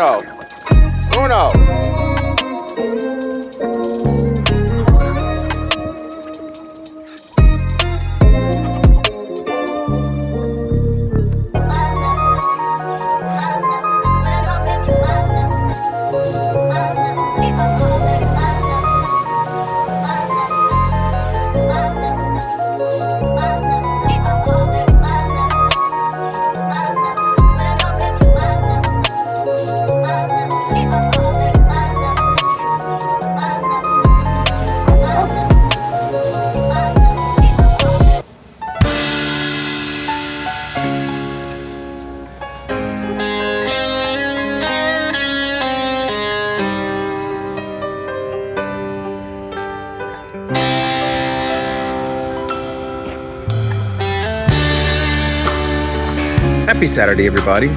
Uno. Uno. Happy Saturday, everybody,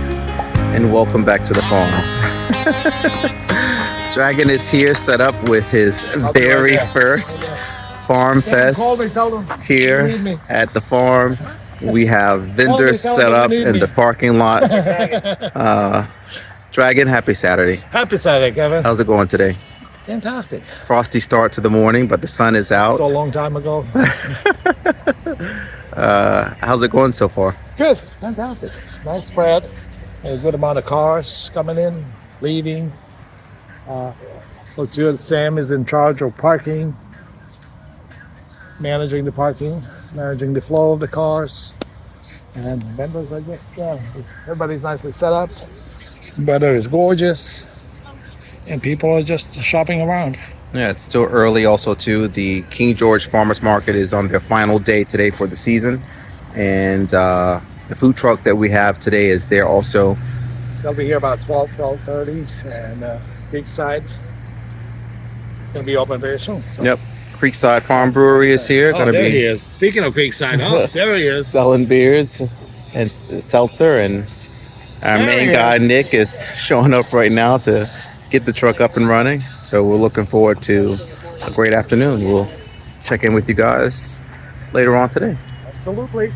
and welcome back to the farm. Dragon is here, set up with his very first Farm Fest here at the farm. We have vendors set up in the parking lot. Dragon, happy Saturday. Happy Saturday, Kevin. How's it going today? Fantastic. Frosty start to the morning, but the sun is out. So a long time ago. How's it going so far? Good. Fantastic. Nice spread. A good amount of cars coming in, leaving. Looks good. Sam is in charge of parking, managing the parking, managing the flow of the cars. And vendors are just, everybody's nicely set up. Weather is gorgeous. And people are just shopping around. Yeah, it's still early also too. The King George Farmers Market is on their final day today for the season. And the food truck that we have today is there also. They'll be here about 12:30, and Creekside, it's going to be open very soon. So. Yep. Creekside Farm Brewery is here. Oh, there he is. Speaking of Creekside, there he is. Selling beers and seltzer. And our main guy, Nick, is showing up right now to get the truck up and running. So we're looking forward to a great afternoon. We'll check in with you guys later on today. Absolutely.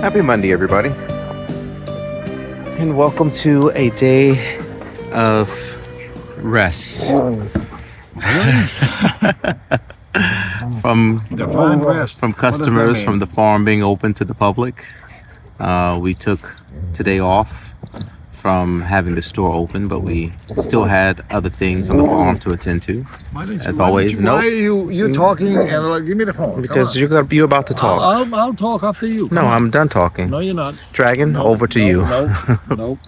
Happy Monday, everybody. And welcome to a day of rest. From Divine rest. from What does that customers, mean? from the farm being open to the public. We took today off from having the store open, but we still had other things on the farm to attend to. As always, Why are you talking and like, give me the phone? Because you're about to talk. I'll talk after you. No, I'm done talking. No, you're not. Dragon, over to you. No.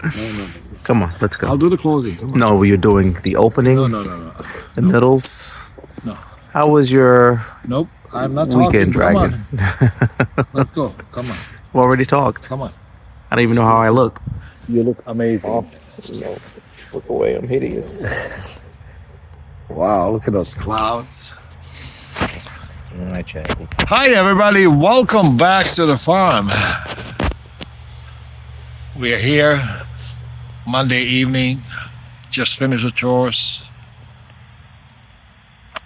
Come on, let's go. I'll do the closing. Come on. No, you're doing the opening, No. the middles. No. How was your Nope. I'm not weekend, talking. Dragon? Come on. Let's go. Come on. We already talked. Come on. I don't even know how I look. You look amazing. No, look away. I'm hideous. Wow, look at those clouds. My chassis. Hi, everybody. Welcome back to the farm. We are here Monday evening. Just finished the chores.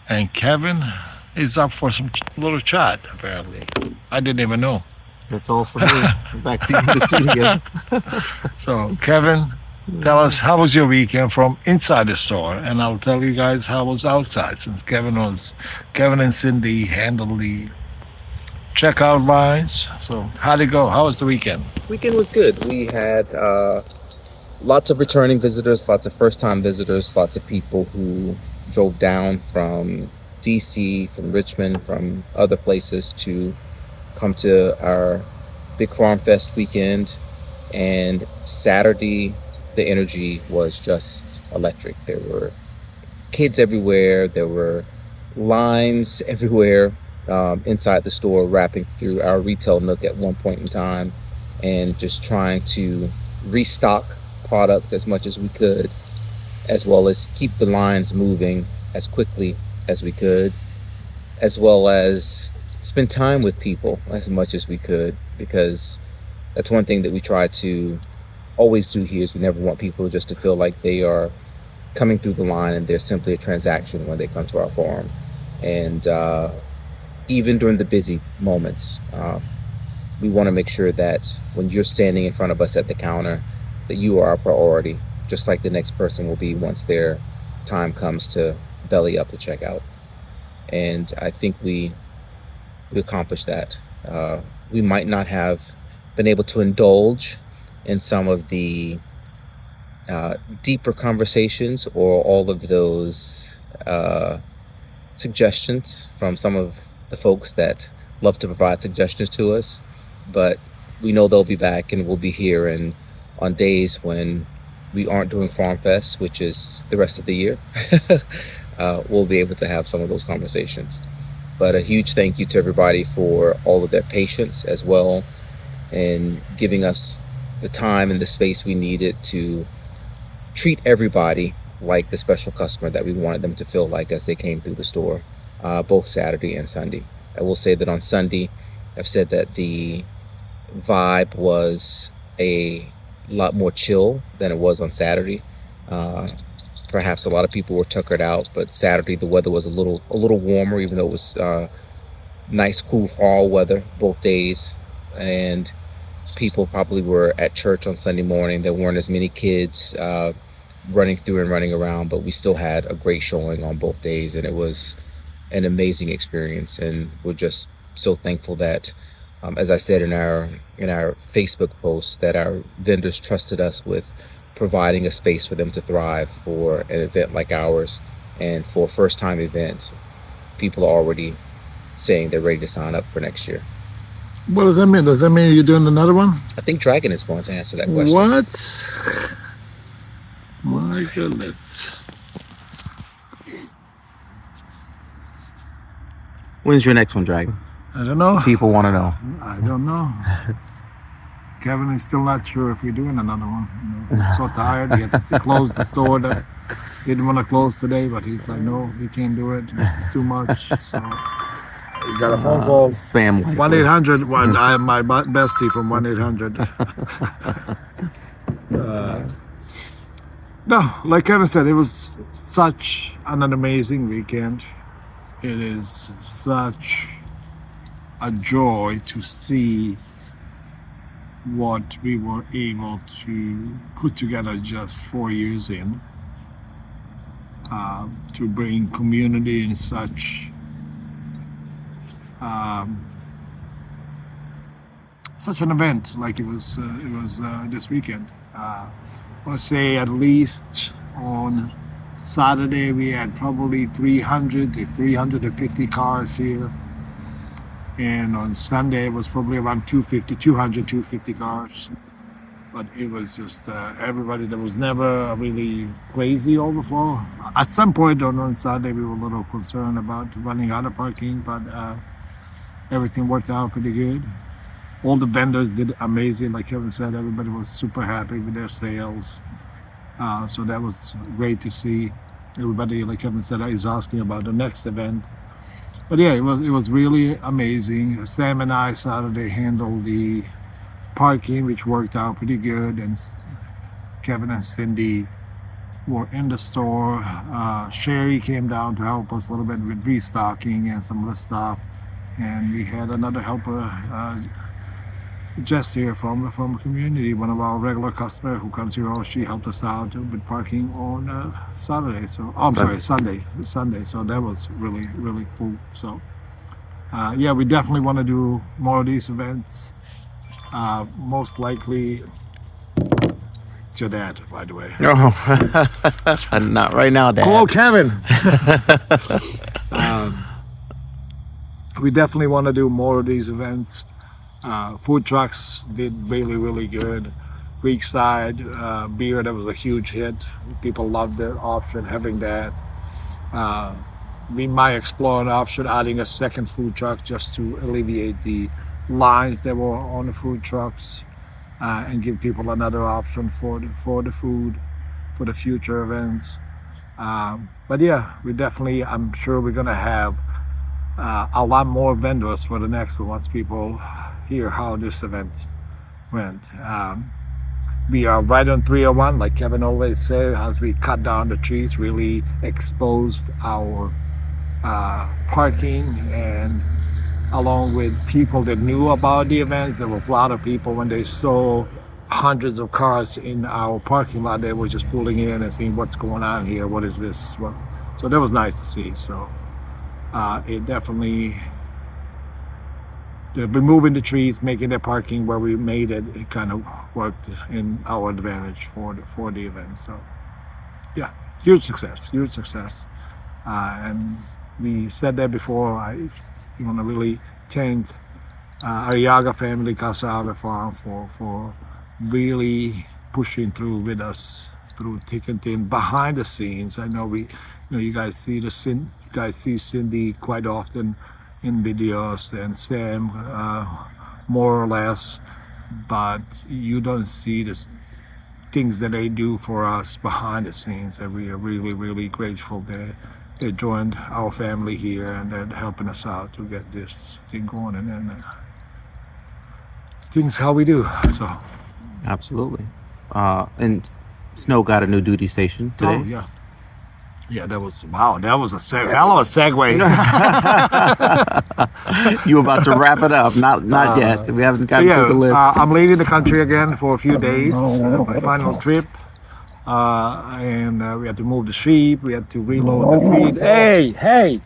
And Kevin is up for some little chat, apparently. I didn't even know. That's all for me. Back to you in the studio. So, Kevin, tell us, how was your weekend from inside the store? And I'll tell you guys how it was outside, since Kevin and Cindy handled the checkout lines. So, how'd it go? How was the weekend? Weekend was good. We had lots of returning visitors, lots of first-time visitors, lots of people who drove down from DC, from Richmond, from other places to come to our Big Farm Fest weekend. And Saturday, the energy was just electric. There were kids everywhere. There were lines everywhere inside the store, wrapping through our retail nook at one point in time and just trying to restock product as much as we could, as well as keep the lines moving as quickly as we could, as well as spend time with people as much as we could, because that's one thing that we try to always do here is we never want people just to feel like they are coming through the line and they're simply a transaction when they come to our farm. And even during the busy moments, we want to make sure that when you're standing in front of us at the counter, that you are our priority, just like the next person will be once their time comes to belly up to checkout. And I think we accomplished that. We might not have been able to indulge in some of the deeper conversations or all of those suggestions from some of the folks that love to provide suggestions to us, but we know they'll be back and we'll be here, and on days when we aren't doing Farm Fest, which is the rest of the year, we'll be able to have some of those conversations. But a huge thank you to everybody for all of their patience as well, and giving us the time and the space we needed to treat everybody like the special customer that we wanted them to feel like as they came through the store, both Saturday and Sunday. I will say that on Sunday, I've said that the vibe was a lot more chill than it was on Saturday. Perhaps a lot of people were tuckered out, but Saturday the weather was a little warmer, even though it was nice, cool fall weather both days. And people probably were at church on Sunday morning. There weren't as many kids running through and running around, but we still had a great showing on both days, and it was an amazing experience. And we're just so thankful that, as I said in our Facebook post, that our vendors trusted us with providing a space for them to thrive for an event like ours. And for first-time events, people are already saying they're ready to sign up for next year. What does that mean? Does that mean you're doing another one? I think Dragon is going to answer that question. What? My goodness. When's your next one, Dragon? I don't know. People want to know. I don't know. Kevin is still not sure if we're doing another one. You know, he's so tired. He had to close the store that he didn't want to close today, but he's like, no, we can't do it. This is too much. So he got a phone call. Spam. 1-800. Well, I am my bestie from 1-800. No, like Kevin said, it was such an amazing weekend. It is such a joy to see what we were able to put together just 4 years in, to bring community in um, such an event like it was this weekend. I want to say at least on Saturday we had probably 300 to 350 cars here, and on Sunday it was probably around 250 cars. But it was just everybody. There was never a really crazy overflow. At some point on Saturday we were a little concerned about running out of parking, but everything worked out pretty good. All the vendors did amazing. Like Kevin said, everybody was super happy with their sales. So that was great to see. Everybody, like Kevin said, is asking about the next event. But yeah, it was really amazing. Sam and I Saturday handled the parking, which worked out pretty good. And Kevin and Cindy were in the store. Sherry came down to help us a little bit with restocking and some of the stuff. And we had another helper, Jess here from the community, one of our regular customers who comes here. She helped us out with parking on Saturday. So I'm sorry, Sunday. So that was really really cool. So yeah, we definitely want to do more of these events. Most likely to Dad, by the way. No, not right now, Dad. Call Kevin. We definitely want to do more of these events. Food trucks did really, really good. Creekside beer, that was a huge hit. People loved the option, having that. We might explore an option, adding a second food truck just to alleviate the lines that were on the food trucks, and give people another option for the food, for the future events. But yeah, I'm sure we're gonna have a lot more vendors for the next one once people hear how this event went. We are right on 301, like Kevin always said, as we cut down the trees, really exposed our parking, and along with people that knew about the events. There was a lot of people when they saw hundreds of cars in our parking lot, they were just pulling in and seeing what's going on here, what is this. So that was nice to see. So it definitely, removing the trees, making the parking where we made it, it kind of worked in our advantage for the event. So yeah, huge success. And we said that before. I want to really thank Ariaga family, Casa Ave Farm, for really pushing through with us through thick and thin behind the scenes. I know you guys see Cindy quite often in videos, and Sam more or less, but you don't see the things that they do for us behind the scenes, and we are really, really grateful that they joined our family here and they're helping us out to get this thing going, and things how we do. So Absolutely. And Snow got a new duty station today. oh yeah, that was hell of a segue. You about to wrap it up? Not yet. We haven't gotten to the list. I'm leaving the country again for a few days. My final trip, and we had to move the sheep. We had to reload the feed. Hey!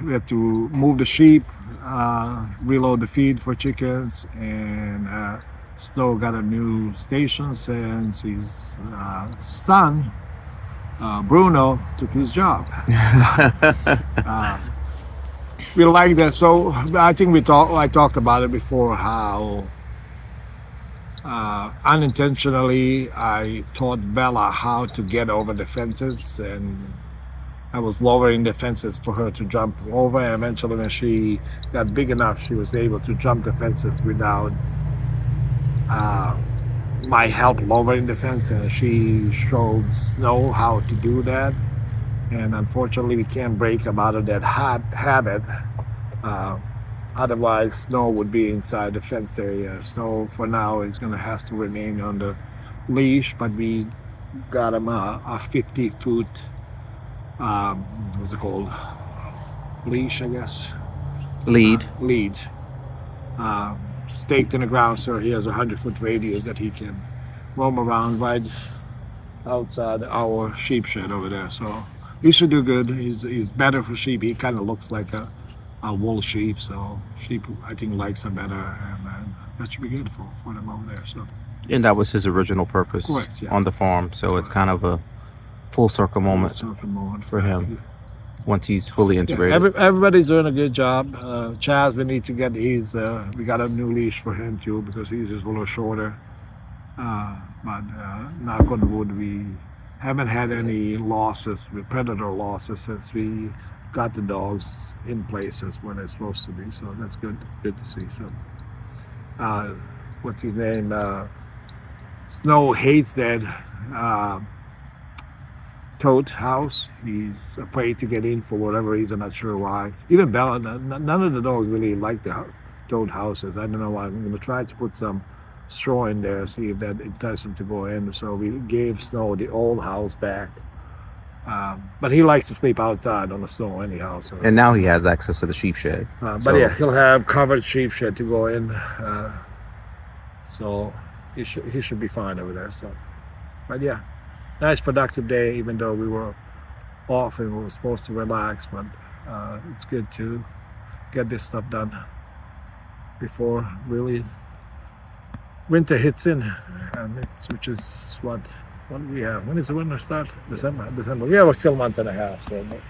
We had to move the sheep, reload the feed for chickens, and Snow got a new station since his son, Bruno, took his job. We like that. So I think I talked about it before, how unintentionally I taught Bella how to get over the fences, and I was lowering the fences for her to jump over, and eventually when she got big enough, she was able to jump the fences without my help lowering the fence, and she showed Snow how to do that. And unfortunately we can't break him out of that habit. Otherwise Snow would be inside the fence area. Snow for now is going to have to remain on the leash, but we got him a 50-foot what's it called, leash, I guess, Lead. lead. staked in the ground, so he has a 100-foot radius that he can roam around right outside our sheep shed over there. So he should do good. He's better for sheep. He kind of looks like a wool sheep, so sheep I think likes him better, and that should be good for them over there. So And that was his original purpose correct, yeah. on the farm. So it's kind of a full circle moment Circle moment for him once he's fully Yeah, integrated. everybody's doing a good job. Chaz, we need to get his. We got a new leash for him too because he's just a little shorter. But knock on wood, we haven't had any losses with predator losses since we got the dogs in places where they're supposed to be. So that's good to see. So, what's his name? Snow hates that toad house. He's afraid to get in for whatever reason. Not sure why. Even Bella, none of the dogs really like the toad houses. I don't know why. I'm going to try to put some straw in there, see if that entices him to go in. So we gave Snow the old house back. But he likes to sleep outside on the snow anyhow. So. And now he has access to the sheep shed. But yeah, he'll have covered sheep shed to go in. So he should be fine over there. So, but yeah, nice productive day. Even though we were off and we were supposed to relax, but it's good to get this stuff done before really winter hits in, and which is what we have. When does the winter start? December. We have still a month and a half. So, but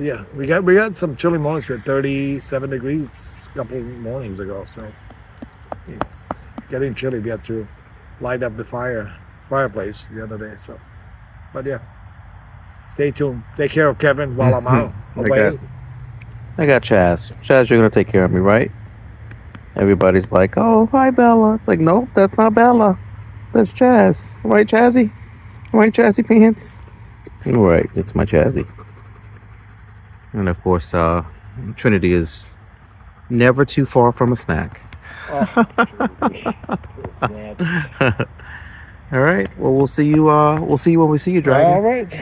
yeah, we got some chilly mornings. We had 37 degrees a couple of mornings ago. So it's getting chilly. We had to light up the fireplace the other day. So, but yeah, stay tuned. Take care of Kevin while I'm out. I got Chaz. Chaz, you're gonna take care of me, right? Everybody's like, "Oh, hi, Bella." It's like, nope, that's not Bella. That's Chaz. Right, Chazzy? Right, Chazzy Pants? Right, it's my Chazzy. And of course, Trinity is never too far from a snack. All right. Well, we'll see you. We'll see you when we see you, Dragon. All right.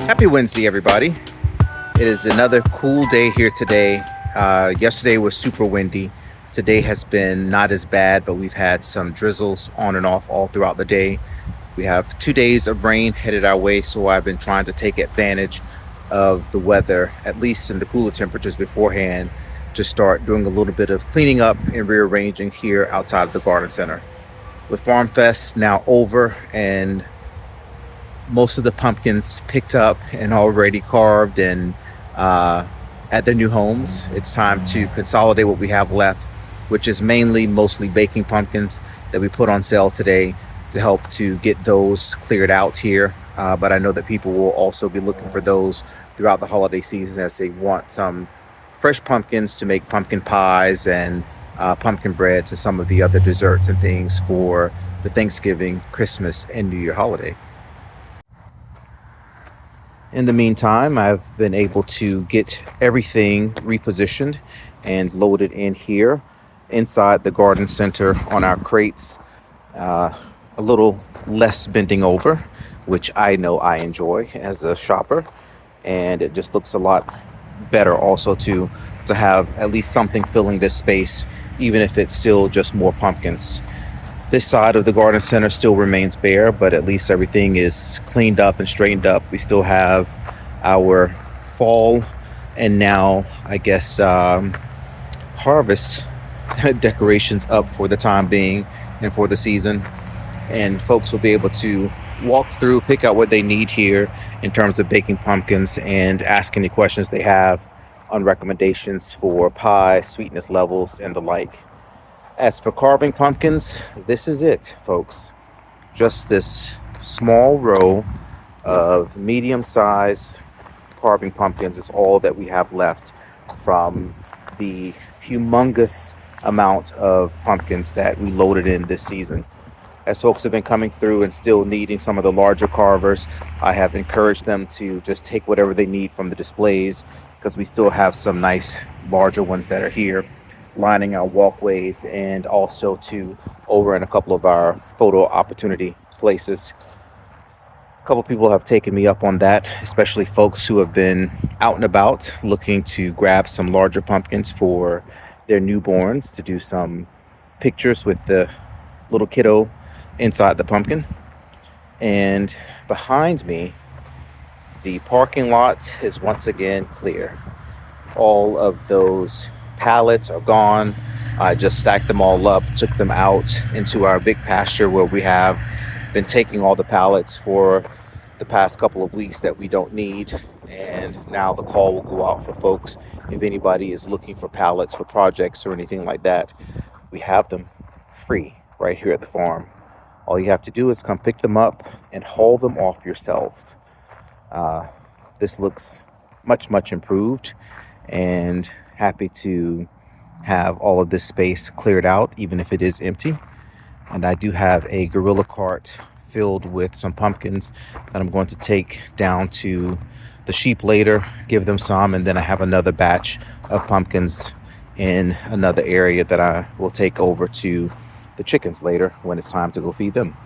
Happy Wednesday, everybody. It is another cool day here today. Yesterday was super windy. Today has been not as bad, but we've had some drizzles on and off all throughout the day. We have 2 days of rain headed our way, so I've been trying to take advantage of the weather, at least in the cooler temperatures beforehand, to start doing a little bit of cleaning up and rearranging here outside of the garden center. With Farm Fest now over and most of the pumpkins picked up and already carved and uh, at their new homes, it's time to consolidate what we have left, which is mostly baking pumpkins that we put on sale today to help to get those cleared out here. But I know that people will also be looking for those throughout the holiday season as they want some fresh pumpkins to make pumpkin pies and pumpkin breads and some of the other desserts and things for the Thanksgiving, Christmas, and New Year holiday. In the meantime, I've been able to get everything repositioned and loaded in here inside the garden center on our crates. Uh, a little less bending over, which I know I enjoy as a shopper, and it just looks a lot better also to have at least something filling this space, even if it's still just more pumpkins. This side of the garden center still remains bare, but at least everything is cleaned up and straightened up. We still have our fall and now, I guess, harvest decorations up for the time being and for the season. And folks will be able to walk through, pick out what they need here in terms of baking pumpkins and ask any questions they have on recommendations for pie, sweetness levels, and the like. As for carving pumpkins, this is it, folks. Just this small row of medium-sized carving pumpkins is all that we have left from the humongous amount of pumpkins that we loaded in this season. As folks have been coming through and still needing some of the larger carvers, I have encouraged them to just take whatever they need from the displays because we still have some nice larger ones that are here lining our walkways and also to over in a couple of our photo opportunity places. A couple people have taken me up on that, especially folks who have been out and about looking to grab some larger pumpkins for their newborns to do some pictures with the little kiddo inside the pumpkin. And behind me, the parking lot is once again clear. All of those pallets are gone. I just stacked them all up, took them out into our big pasture where we have been taking all the pallets for the past couple of weeks that we don't need. And now the call will go out for folks if anybody is looking for pallets for projects or anything like that. We have them free right here at the farm. All you have to do is come pick them up and haul them off yourselves. This looks much improved, and happy to have all of this space cleared out, even if it is empty. And I do have a gorilla cart filled with some pumpkins that I'm going to take down to the sheep later, give them some, and then I have another batch of pumpkins in another area that I will take over to the chickens later when it's time to go feed them.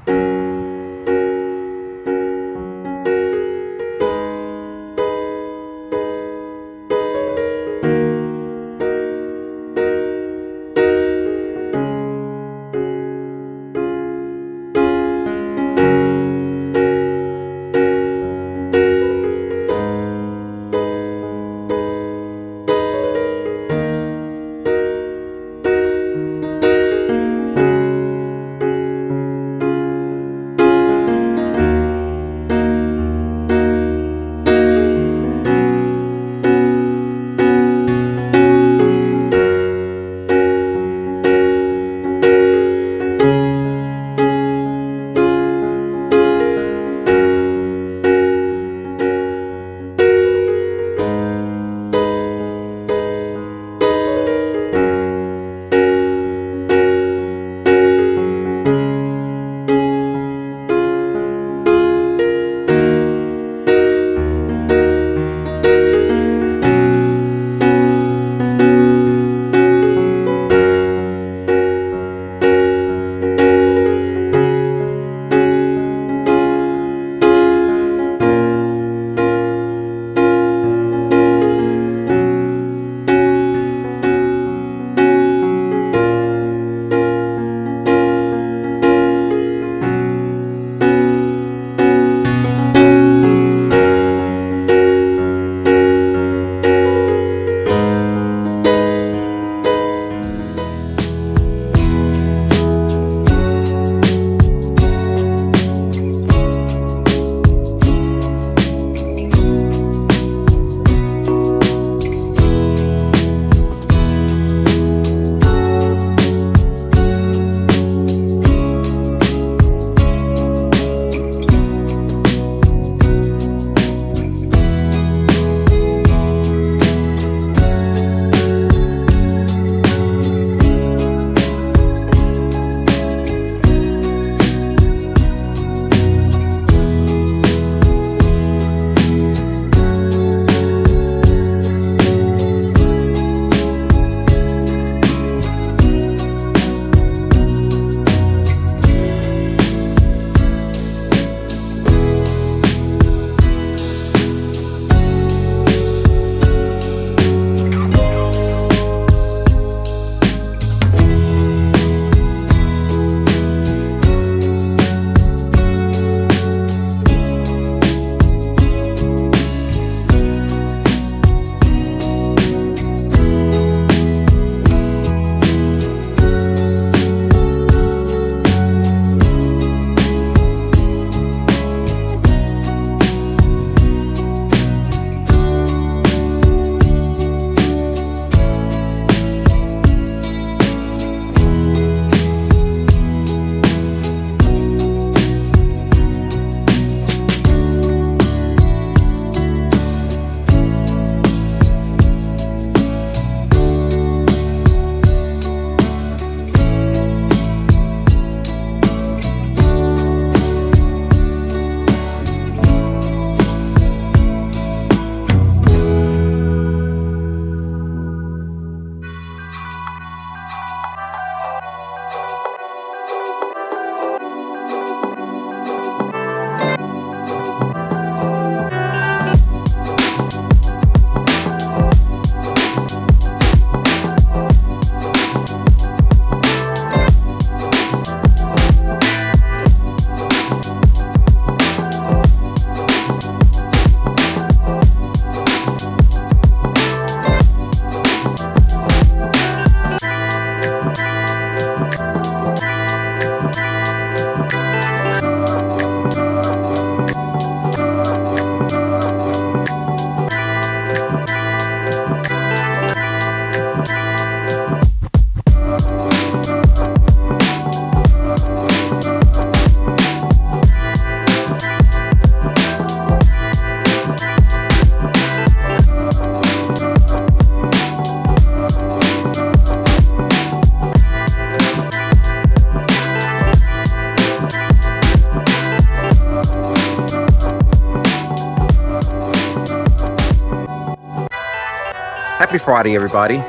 Happy Friday, everybody.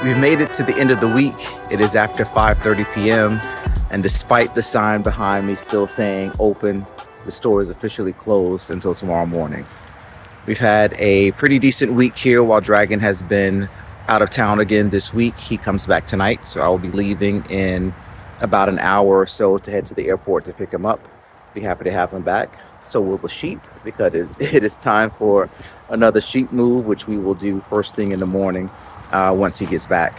We've made it to the end of the week. It is after 5:30 p.m. and despite the sign behind me still saying open, the store is officially closed until tomorrow morning. We've had a pretty decent week here while Dragon has been out of town again this week. He comes back tonight, so I will be leaving in about an hour or so to head to the airport to pick him up. Be happy to have him back. So will the sheep, because it is time for another sheep move, which we will do first thing in the morning once he gets back.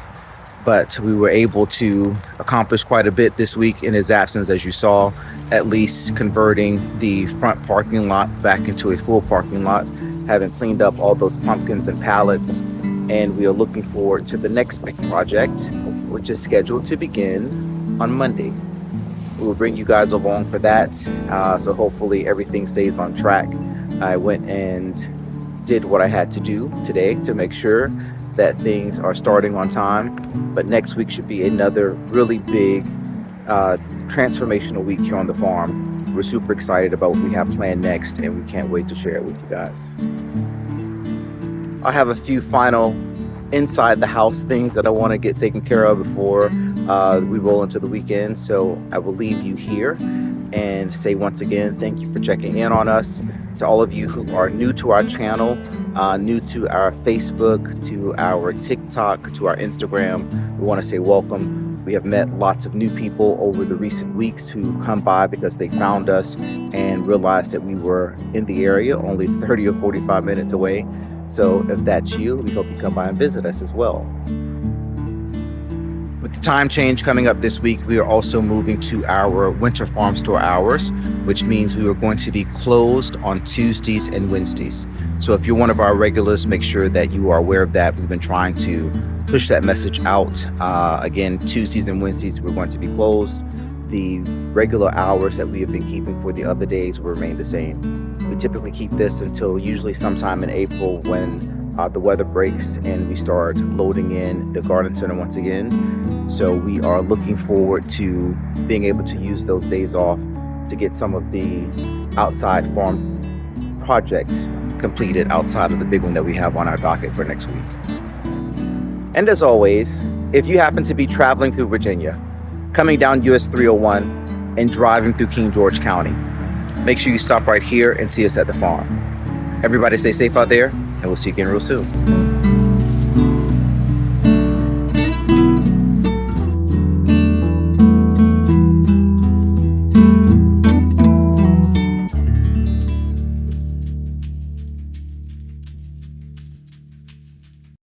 But we were able to accomplish quite a bit this week in his absence, as you saw, at least converting the front parking lot back into a full parking lot, having cleaned up all those pumpkins and pallets. And we are looking forward to the next big project, which is scheduled to begin on Monday. We will bring you guys along for that. So hopefully everything stays on track. I went and did what I had to do today to make sure that things are starting on time. But next week should be another really big transformational week here on the farm. We're super excited about what we have planned next, and we can't wait to share it with you guys. I have a few final inside the house things that I want to get taken care of before we roll into the weekend. So I will leave you here and say once again, thank you for checking in on us. To all of you who are new to our channel, new to our Facebook, to our TikTok, to our Instagram, we want to say welcome. We have met lots of new people over the recent weeks who come by because they found us and realized that we were in the area, only 30 or 45 minutes away. So if that's you, we hope you come by and visit us as well. With the time change coming up this week, we are also moving to our winter farm store hours, which means we are going to be closed on Tuesdays and Wednesdays. So if you're one of our regulars, make sure that you are aware of that. We've been trying to push that message out. Again, Tuesdays and Wednesdays, we're going to be closed. The regular hours that we have been keeping for the other days will remain the same. We typically keep this until usually sometime in April when the weather breaks and we start loading in the garden center once again. So we are looking forward to being able to use those days off to get some of the outside farm projects completed outside of the big one that we have on our docket for next week. And as always, if you happen to be traveling through Virginia, coming down US 301 and driving through King George County, make sure you stop right here and see us at the farm. Everybody stay safe out there, and we'll see you again real soon.